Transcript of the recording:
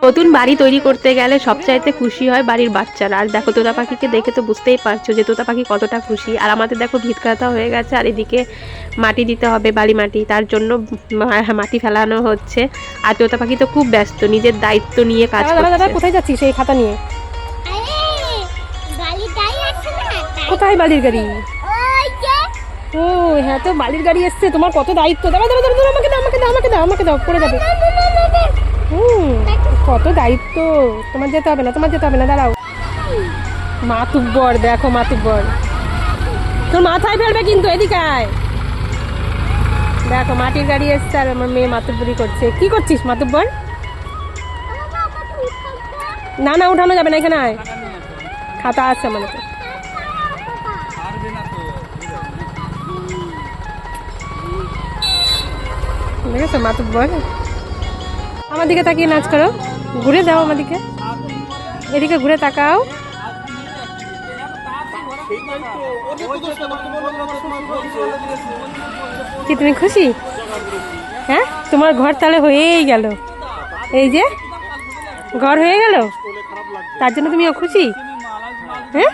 নতুন বাড়ি তৈরি করতে গেলে সবচাইতে খুশি হয় বাড়ির বাচ্চারা। আর দেখো তোতা পাখিকে দেখে তো বুঝতেই পারছো যে তোতা পাখি কতটা খুশি। আর আমাদের দেখো ভিত কাঁথা হয়ে গেছে, আর এদিকে মাটি দিতে হবে, বালি মাটি, তার জন্য মাটি ফেলানো হচ্ছে। আর তোতা পাখি তো খুব ব্যস্ত, নিজের দায়িত্ব নিয়ে কাজ করছে। কোথায় যাচ্ছিস সেই খাতা নিয়ে? কোথায় বালির গাড়ি? ও হ্যাঁ, তো বালির গাড়ি এসছে, তোমার কত দায়িত্ব। দাও দাও দাও, আমাকে দাও, আমাকে দাও, আমাকে দাও, আমাকে দাও, পড়ে যাবে। কত দায়িত্ব। তোমার যেতে হবে না, তোমার যেতে হবে না, দাঁড়াও। মাতুব্বর দেখো, মাতুব্বর তোর মাথায় ফেলবে কিন্তু, এদিকে আয়। দেখো মাটির গাড়ি এসছে আর আমার মেয়ে মাতুব্বরি করছে। কি করছিস মাতুব্বর? না না, উঠানো যাবে না, এখানে আয়, খাতা আছে আমাদের। দেখেছো মাতুব্বর? আমার দিকে তাকিয়ে নাচ করো, ঘুরে দাও আমাদিকে, এদিকে ঘুরে তাকাও। কি তুমি খুশি? হ্যাঁ, তোমার ঘর তাহলে হয়েই গেল। এই যে ঘর হয়ে গেল, তার জন্য তুমিও খুশি? হ্যাঁ।